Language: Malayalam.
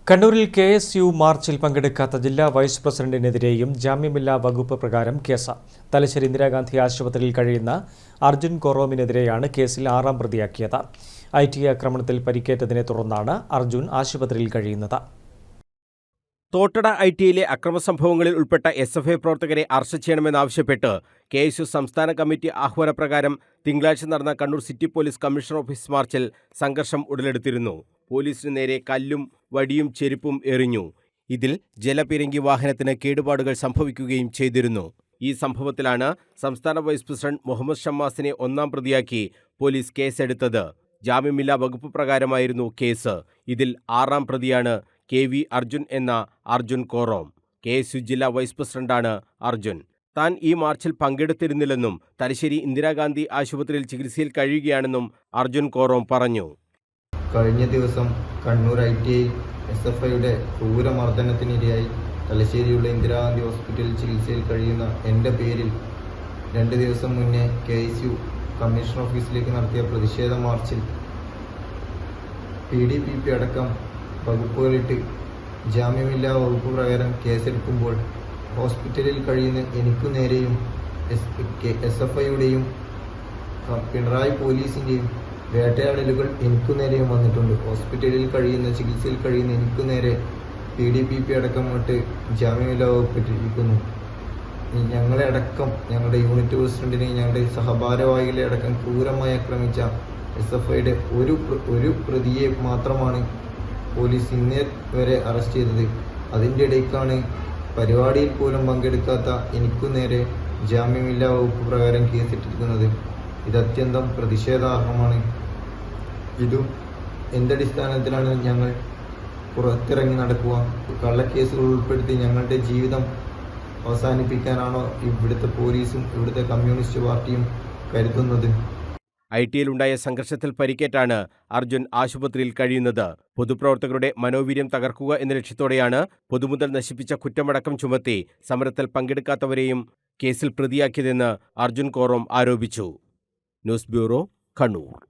കണ്ണൂരിൽ KSU മാർച്ചിൽ പങ്കെടുക്കാത്ത ജില്ലാ വൈസ് പ്രസിഡന്റിനെതിരെയും ജാമ്യമില്ലാ വകുപ്പ് പ്രകാരം കേസ്. തലശ്ശേരി ഇന്ദിരാഗാന്ധി ആശുപത്രിയിൽ കഴിയുന്ന അർജുൻ കോറോമിനെതിരെയാണ് കേസിൽ 6ാം പ്രതിയാക്കിയത്. IT ആക്രമണത്തിൽ പരിക്കേറ്റതിനെ തുടർന്നാണ് അർജുൻ ആശുപത്രിയിൽ കഴിയുന്നത്. തോട്ടട ITയിലെ അക്രമസംഭവങ്ങളിൽ ഉൾപ്പെട്ട SFI പ്രവർത്തകരെ അറസ്റ്റ് ചെയ്യണമെന്നാവശ്യപ്പെട്ട് KSU സംസ്ഥാന കമ്മിറ്റി ആഹ്വാനപ്രകാരം തിങ്കളാഴ്ച നടന്ന Kannur city police commissioner office മാർച്ചിൽ സംഘർഷം ഉടലെടുത്തിരുന്നു. പോലീസിന് നേരെ കല്ലും വടിയും ചെരുപ്പും എറിഞ്ഞു. ഇതിൽ ജലപീരങ്കി വാഹനത്തിന് കേടുപാടുകൾ സംഭവിക്കുകയും ചെയ്തിരുന്നു. ഈ സംഭവത്തിലാണ് സംസ്ഥാന വൈസ് പ്രസിഡന്റ് മുഹമ്മദ് ഷമ്മാസിനെ 1ാം പ്രതിയാക്കി പോലീസ് കേസെടുത്തത്. ജാമ്യമില്ലാ വകുപ്പ് പ്രകാരമായിരുന്നു കേസ്. ഇതിൽ 6ാം പ്രതിയാണ് KV അർജുൻ എന്ന അർജുൻ കോറോം. KSU ജില്ലാ വൈസ് പ്രസിഡന്റാണ് അർജുൻ. താൻ ഈ മാർച്ചിൽ പങ്കെടുത്തിരുന്നില്ലെന്നും തലശ്ശേരി ഇന്ദിരാഗാന്ധി ആശുപത്രിയിൽ ചികിത്സയിൽ കഴിയുകയാണെന്നും അർജുൻ കോറോം പറഞ്ഞു. കഴിഞ്ഞ ദിവസം കണ്ണൂർ ITI SFIയുടെ ക്രൂരമർദ്ദനത്തിനിരയായി തലശ്ശേരിയുള്ള ഇന്ദിരാഗാന്ധി ഹോസ്പിറ്റലിൽ ചികിത്സയിൽ കഴിയുന്ന എൻ്റെ പേരിൽ 2 ദിവസം മുന്നേ KSU കമ്മീഷണർ ഓഫീസിലേക്ക് നടത്തിയ പ്രതിഷേധ മാർച്ചിൽ PDPP അടക്കം വകുപ്പുകളിട്ട് ജാമ്യമില്ലാ വകുപ്പ് പ്രകാരം കേസെടുക്കുമ്പോൾ ഹോസ്പിറ്റലിൽ കഴിയുന്ന എനിക്കു നേരെയും SFIയുടെയും പിണറായി പോലീസിൻ്റെയും വേട്ടയാടലുകൾ എനിക്കു നേരെയും വന്നിട്ടുണ്ട്. ഹോസ്പിറ്റലിൽ ചികിത്സയിൽ കഴിയുന്ന എനിക്കു നേരെ PDPP അടക്കം ജാമ്യമില്ലാ വകുപ്പിട്ടിരിക്കുന്നു. ഞങ്ങളെ അടക്കം, ഞങ്ങളുടെ യൂണിറ്റ് പ്രസിഡന്റിനെയും ഞങ്ങളുടെ സഹഭാരവാഹികളെ അടക്കം ക്രൂരമായി ആക്രമിച്ച SFIയുടെ ഒരു പ്രതിയെ മാത്രമാണ് പോലീസ് ഇന്നേ വരെ അറസ്റ്റ് ചെയ്തത്. അതിൻ്റെ ഇടയ്ക്കാണ് പരിപാടിയിൽ പോലും പങ്കെടുക്കാത്ത എനിക്കു നേരെ ജാമ്യമില്ലാ വകുപ്പ് പ്രകാരം കേസിട്ടിരിക്കുന്നത്. ഇത് അത്യന്തം പ്രതിഷേധാർഹമാണ്. ഇതും എന്തടിസ്ഥാനത്തിലാണ് ഞങ്ങൾ പുറത്തിറങ്ങി നടക്കുക? കള്ളക്കേസുകൾ ഉൾപ്പെടുത്തി ഞങ്ങളുടെ ജീവിതം അവസാനിപ്പിക്കാനാണോ ഇവിടുത്തെ പോലീസും ഇവിടുത്തെ കമ്മ്യൂണിസ്റ്റ് പാർട്ടിയും കരുതുന്നത്? ITയിലുണ്ടായ സംഘർഷത്തിൽ പരിക്കേറ്റാണ് അർജുൻ ആശുപത്രിയിൽ കഴിയുന്നത്. പൊതുപ്രവർത്തകരുടെ മനോവീര്യം തകർക്കുക എന്ന ലക്ഷ്യത്തോടെയാണ് പൊതുമുതൽ നശിപ്പിച്ച കുറ്റമടക്കം ചുമത്തി സമരത്തിൽ പങ്കെടുക്കാത്തവരെയും കേസിൽ പ്രതിയാക്കിയതെന്ന് അർജുൻ കോറോം ആരോപിച്ചു. News bureau, Kannur.